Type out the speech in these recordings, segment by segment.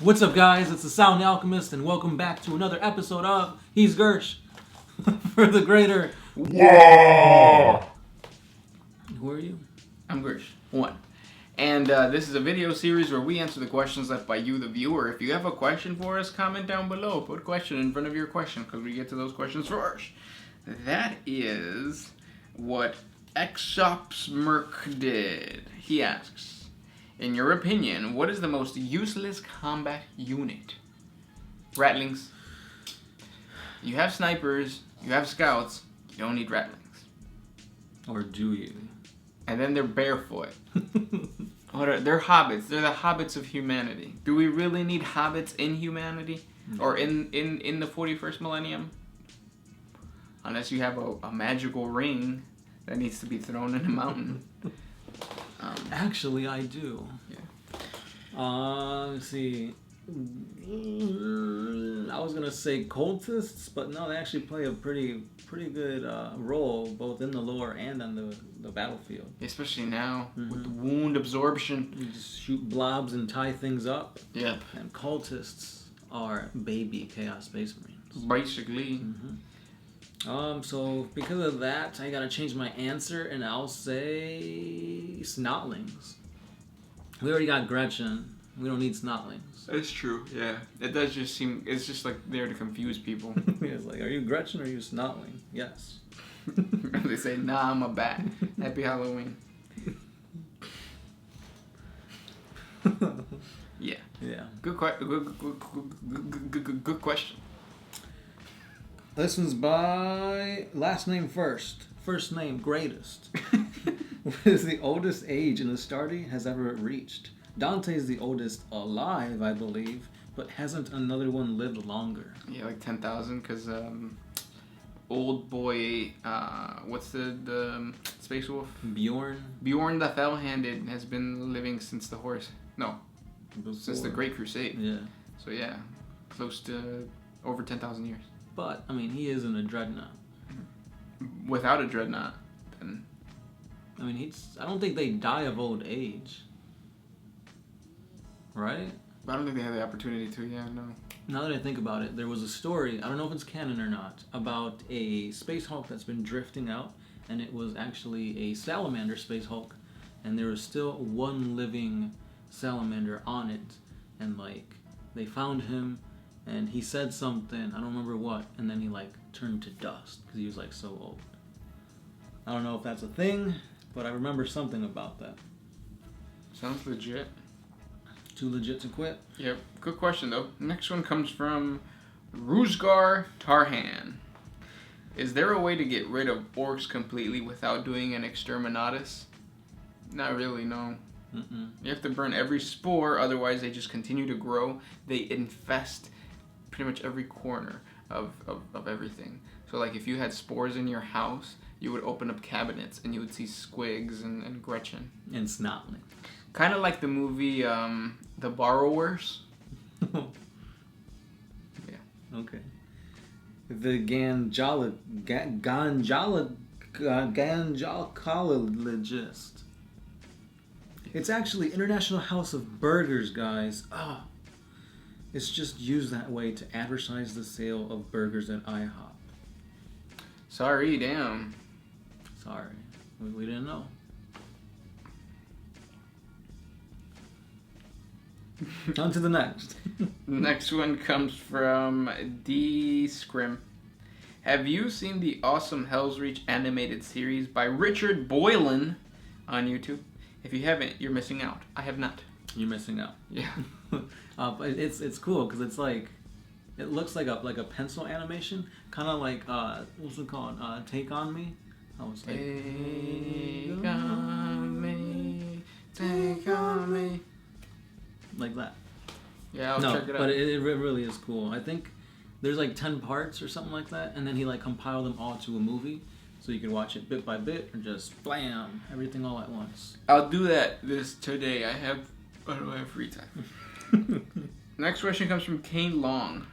What's up, guys? It's the Sound Alchemist, and welcome back to another episode of He's Gersh for the greater WAAAGH! Who are you? I'm Gersh, 1. And this is a video series where we answer the questions left by you, the viewer. If you have a question for us, comment down below. Put a question in front of your question, because we get to those questions first. That is what Exopsmirk did. He asks, in your opinion, what is the most useless combat unit? Rattlings. You have snipers, you have scouts, you don't need rattlings. Or do you? And then they're barefoot. They're hobbits. They're the hobbits of humanity. Do we really need hobbits in humanity? Or in the 41st millennium? Unless you have a magical ring that needs to be thrown in a mountain. Actually, I do. Yeah. Let's see. I was gonna say cultists, but no, they actually play a pretty good role both in the lore and on the battlefield. Especially now with the wound absorption. You just shoot blobs and tie things up. Yep. And cultists are baby Chaos Space Marines. Basically. So because of that, I gotta change my answer, and I'll say Snotlings. We already got Gretchen. We don't need Snotlings. That's true, yeah. It does just seem, it's just like there to confuse people. It's like, are you Gretchen or are you Snotling? Yes. They say, nah, I'm a bat. Happy Halloween. Yeah. Yeah. Good question. This one's by last name first, first name greatest. What is the oldest age an Astarte has ever reached? Dante is the oldest alive, I believe, but hasn't another one lived longer? Yeah, like 10,000, because old boy, what's the space wolf? Bjorn Bjorn the Fell-Handed has been living since the horse. No, since the Great Crusade. Yeah. So yeah, close to over 10,000 years. But, I mean, he isn't a dreadnought. Without a dreadnought, then... I mean, I don't think they die of old age. Right? I don't think they have the opportunity to, yeah, no. Now that I think about it, there was a story, I don't know if it's canon or not, about a Space Hulk that's been drifting out, and it was actually a Salamander Space Hulk, and there was still one living Salamander on it, and, like, they found him, and he said something, I don't remember what, and then he, like, turned to dust, because he was, like, so old. I don't know if that's a thing, but I remember something about that. Sounds legit. Too legit to quit? Yep. Good question, though. Next one comes from Ruzgar Tarhan. Is there a way to get rid of orcs completely without doing an exterminatus? Not really, no. You have to burn every spore, otherwise they just continue to grow. They infest pretty much every corner of everything. So, like, if you had spores in your house, you would open up cabinets and you would see Squigs and Gretchen. And Snotling. Kind of like the movie The Borrowers. Yeah. Okay. The Ganjalacologist. It's actually International House of Burgers, guys. Oh. It's just used that way to advertise the sale of burgers at IHOP. Sorry, damn. Sorry. We didn't know. On to the next. Next one comes from D. Scrim. Have you seen the awesome Hell's Reach animated series by Richard Boylan on YouTube? If you haven't, you're missing out. I have not. You're missing out. Yeah. But it's cool because it's like, it looks like a pencil animation, kind of like what's it called? Take on Me. I was like, take on me, take on me. Like that. Yeah, I'll check it out. But it really is cool. I think there's like 10 parts or something like that, and then he like compiled them all to a movie, so you can watch it bit by bit or just blam everything all at once. I'll do that today. I have free time. Next question comes from Kane Long.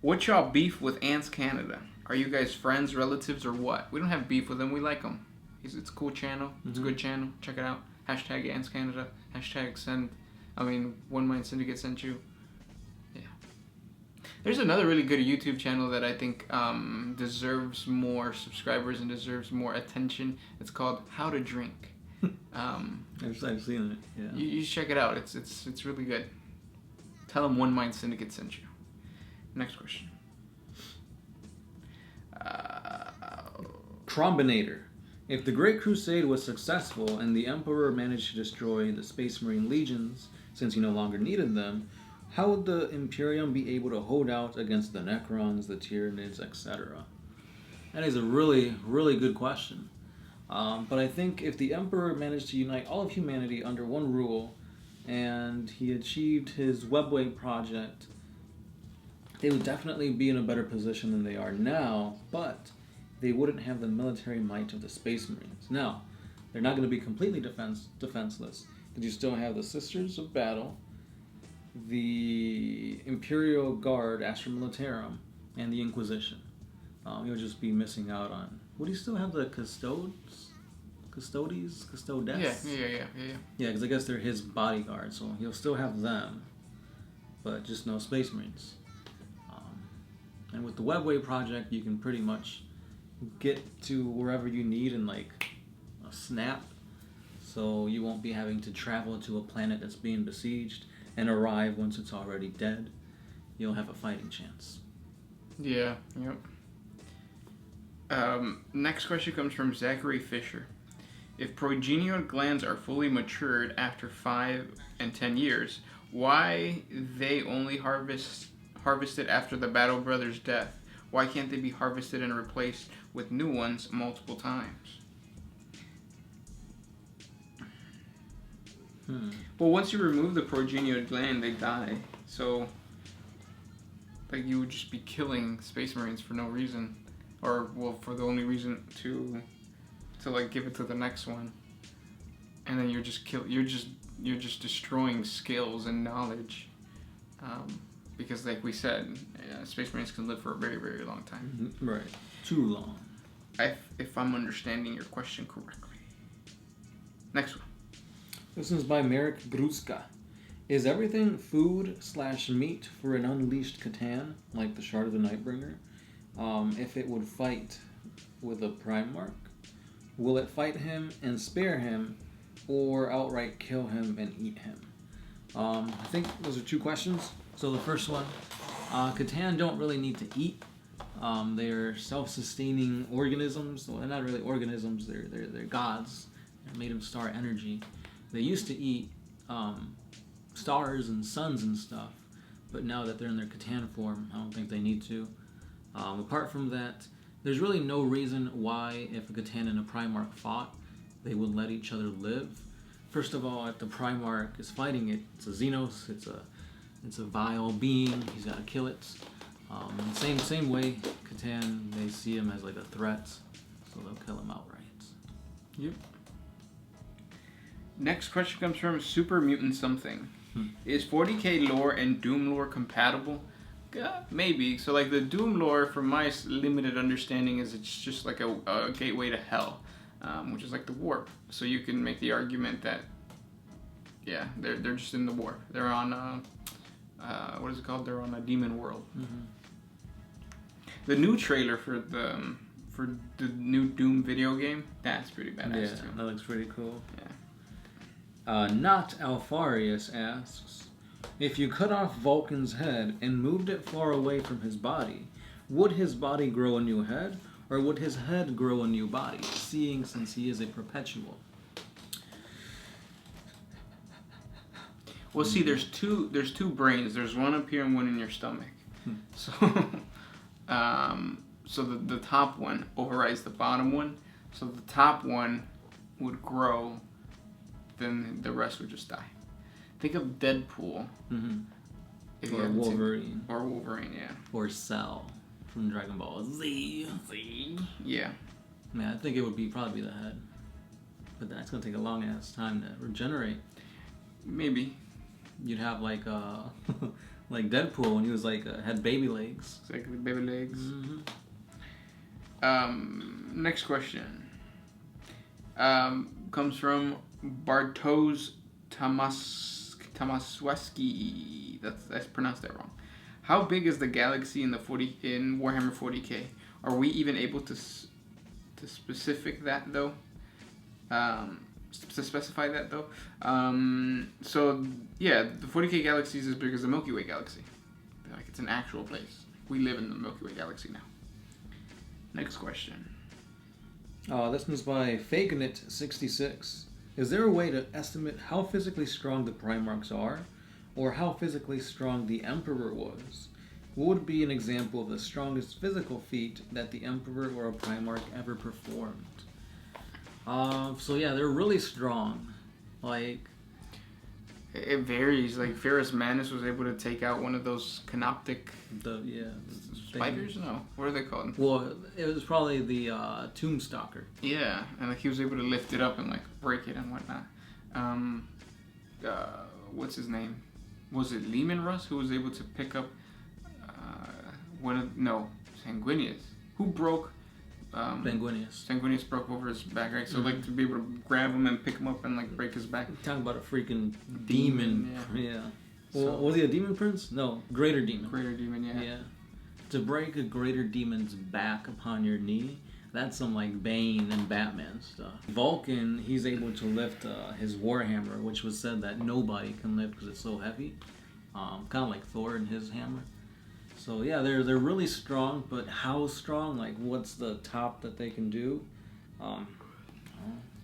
What's y'all beef with Ants Canada? Are you guys friends, relatives, or what? We don't have beef with him. We like him. It's a cool channel. It's a good channel. Check it out. #Ants Canada. #send. One Mind Syndicate sent you. There's another really good YouTube channel that I think deserves more subscribers and deserves more attention. It's called How to Drink. I've seen it. Yeah. You should check it out. It's really good. Tell them One Mind Syndicate sent you. Next question. Trombe Inator. If the Great Crusade was successful and the Emperor managed to destroy the Space Marine legions, since he no longer needed them, how would the Imperium be able to hold out against the Necrons, the Tyranids, etc.? That is a really, really good question. But I think if the Emperor managed to unite all of humanity under one rule, and he achieved his Webway project, they would definitely be in a better position than they are now, but they wouldn't have the military might of the Space Marines. Now, they're not going to be completely defenseless, because you still have the Sisters of Battle, the Imperial Guard, Astra Militarum, and the Inquisition. You'll just be missing out on... Would he still have the Custodes? Custodes? Yeah. Yeah, because I guess they're his bodyguard, so he'll still have them, but just no Space Marines. And with the Webway project, you can pretty much get to wherever you need in like a snap, so you won't be having to travel to a planet that's being besieged and arrive once it's already dead. You'll have a fighting chance. Yeah, yep. Next question comes from Zachary Fisher. If progenial glands are fully matured after 5 and 10 years, why they only harvested after the Battle Brothers' death? Why can't they be harvested and replaced with new ones multiple times? Well, once you remove the progenial gland, they die. So, like, you would just be killing Space Marines for no reason, or well, for the only reason to like give it to the next one, and then you're just destroying skills and knowledge, because like we said, Space Marines can live for a very, very long time. Right, too long. If I'm understanding your question correctly. Next one. This is by Merrick Gruska. Is everything food/meat for an unleashed catan, like the Shard of the Nightbringer? If it would fight with a Primarch, will it fight him and spare him, or outright kill him and eat him? I think those are two questions. So the first one, catan don't really need to eat. They're self-sustaining organisms. Well, they're not really organisms. They're gods. They're made of star energy. They used to eat stars and suns and stuff, but now that they're in their catan form, I don't think they need to. Apart from that, there's really no reason why, if a catan and a Primarch fought, they would let each other live. First of all, if the Primarch is fighting it, it's a Xenos, it's a vile being, he's got to kill it. Same way, catan, they see him as like a threat, so they'll kill him outright. Yep. Next question comes from Super Mutant Something. Is 40k lore and Doom lore compatible? Maybe. So like the Doom lore, from my limited understanding, is it's just like a gateway to hell, which is like the warp. So you can make the argument that, yeah, they're just in the warp. They're on what is it called? They're on a demon world. Mm-hmm. The new trailer for the new Doom video game, that's pretty badass too. That looks pretty cool. Yeah. Not Alfarius asks, if you cut off Vulcan's head and moved it far away from his body, would his body grow a new head, or would his head grow a new body, seeing since he is a perpetual? Well, see, there's two brains. There's one up here and one in your stomach. So, so the top one overrides the bottom one. So the top one would grow, then the rest would just die. Think of Deadpool. Mm-hmm. Or Wolverine. Or Wolverine, yeah. Or Cell from Dragon Ball Z. Yeah. Yeah, I think it would probably be the head. But that's going to take a long ass time to regenerate. Maybe. You'd have like like Deadpool when he was like had baby legs. Exactly, baby legs. Mm-hmm. Next question. Comes from Bartosz Tomasłowski. That's pronounced that wrong. How big is the galaxy in Warhammer 40k? Are we even able to specify that though? So yeah, the 40k galaxy is as big as the Milky Way galaxy. Like it's an actual place. We live in the Milky Way galaxy now. Next question. This one's by Fakenit66. Is there a way to estimate how physically strong the Primarchs are, or how physically strong the Emperor was? What would be an example of the strongest physical feat that the Emperor or a Primarch ever performed? So yeah, they're really strong. Like, it varies. Like Ferrus Manus was able to take out one of those canoptic spiders. No, what are they called? Well, it was probably the Tombstalker. Yeah, and like he was able to lift it up and like break it and whatnot. What's his name? Was it Lehman Russ who was able to pick up Sanguinius, who broke Sanguinius broke over his back, right? So like to be able to grab him and pick him up and like break his back. Talking about a freaking demon. Yeah. Well, was he a demon prince? No, greater demon. Greater demon, yeah. Yeah. To break a greater demon's back upon your knee, that's some like Bane and Batman stuff. Vulcan, he's able to lift his Warhammer, which was said that nobody can lift because it's so heavy. Kind of like Thor and his hammer. So yeah, they're really strong, but how strong? Like, what's the top that they can do?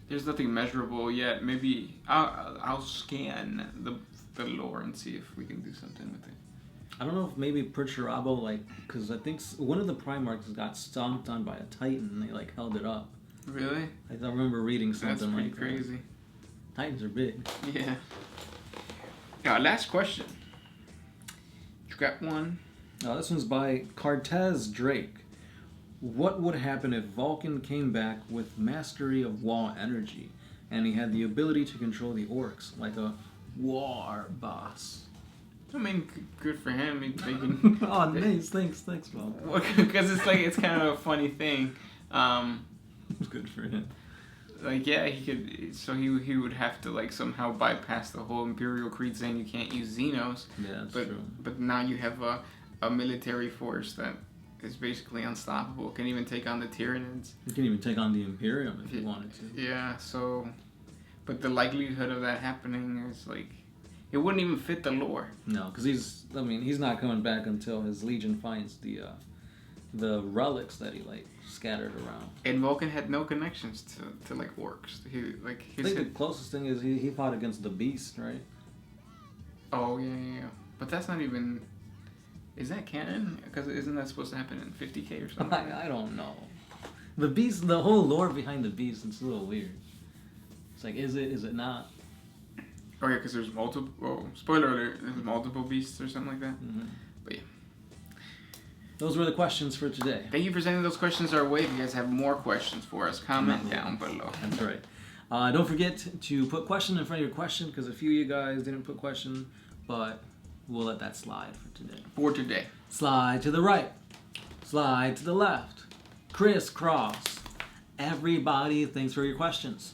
There's nothing measurable yet. Maybe I'll scan the lore and see if we can do something with it. I don't know if maybe Perturabo, like, because I think one of the Primarchs got stomped on by a Titan and they like held it up. Really? I remember reading something like that. That's pretty crazy. Titans are big. Yeah. Now, last question. You got one? This one's by Cartez Drake. What would happen if Vulcan came back with mastery of wall energy and he had the ability to control the orcs like a war boss? I mean, good for him. They can, oh, nice. Thanks, Bob. Because it's kind of a funny thing. It's good for him. Like, yeah, he could. So he would have to like somehow bypass the whole Imperial Creed saying you can't use Xenos. Yeah, that's true. But now you have a military force that is basically unstoppable. Can even take on the Tyranids. You can even take on the Imperium if you wanted to. Yeah. So, but the likelihood of that happening is like. It wouldn't even fit the lore. No, because he's not coming back until his Legion finds the relics that he like scattered around. And Vulcan had no connections to like orcs. I think the closest thing is he fought against the Beast, right? Oh yeah. But that's not even. Is that canon? Because isn't that supposed to happen in 50k or something? I don't know. The Beast, the whole lore behind the Beast, it's a little weird. It's like, is it not? Oh yeah, because there's multiple. Oh, spoiler alert! There's multiple beasts or something like that. Mm-hmm. But yeah, those were the questions for today. Thank you for sending those questions our way. If you guys have more questions for us, comment down below. That's right. Don't forget to put question in front of your question because a few of you guys didn't put question, but we'll let that slide for today. Slide to the right. Slide to the left. Crisscross. Everybody, thanks for your questions.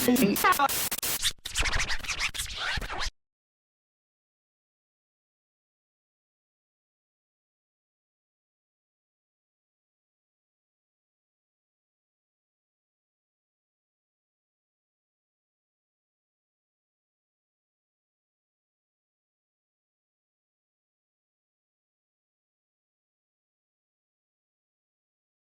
Peace out.